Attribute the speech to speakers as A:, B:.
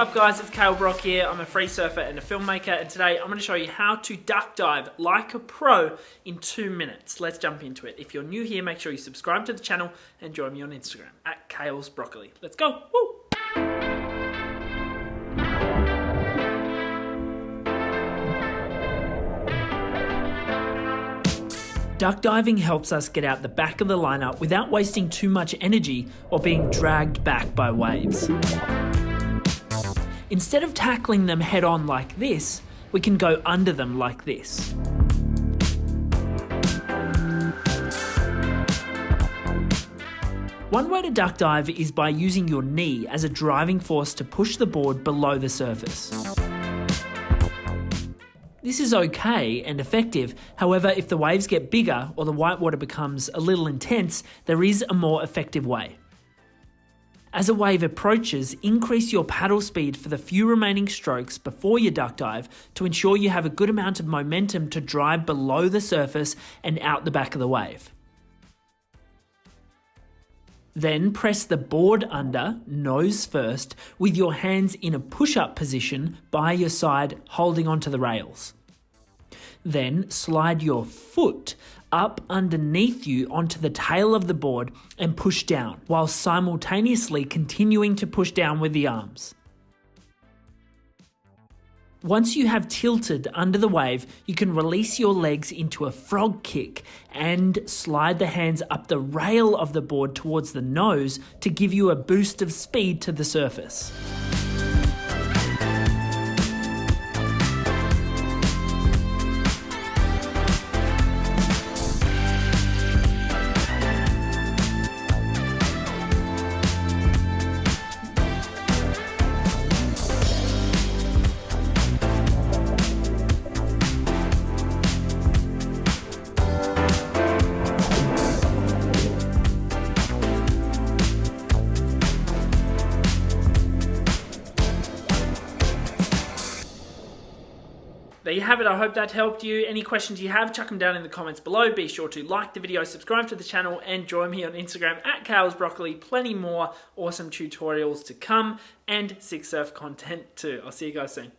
A: up guys, it's Kale Brock here. I'm a free surfer and a filmmaker, and today I'm going to show you how to duck dive like a pro in 2 minutes. Let's jump into it. If you're new here, make sure you subscribe to the channel and join me on Instagram at Kale's Broccoli. Let's go! Woo! Duck diving helps us get out the back of the lineup without wasting too much energy or being dragged back by waves. Instead of tackling them head on like this, we can go under them like this. One way to duck dive is by using your knee as a driving force to push the board below the surface. This is okay and effective, however, if the waves get bigger or the whitewater becomes a little intense, there is a more effective way. As a wave approaches, increase your paddle speed for the few remaining strokes before your duck dive to ensure you have a good amount of momentum to drive below the surface and out the back of the wave. Then press the board under, nose first, with your hands in a push-up position by your side, holding onto the rails. Then slide your foot up underneath you onto the tail of the board and push down, while simultaneously continuing to push down with the arms. Once you have tilted under the wave, you can release your legs into a frog kick and slide the hands up the rail of the board towards the nose to give you a boost of speed to the surface. There you have it. I hope that helped you. Any questions you have, chuck them down in the comments below. Be sure to like the video, subscribe to the channel, and join me on Instagram at Kale's Broccoli. Plenty more awesome tutorials to come and sick surf content too. I'll see you guys soon.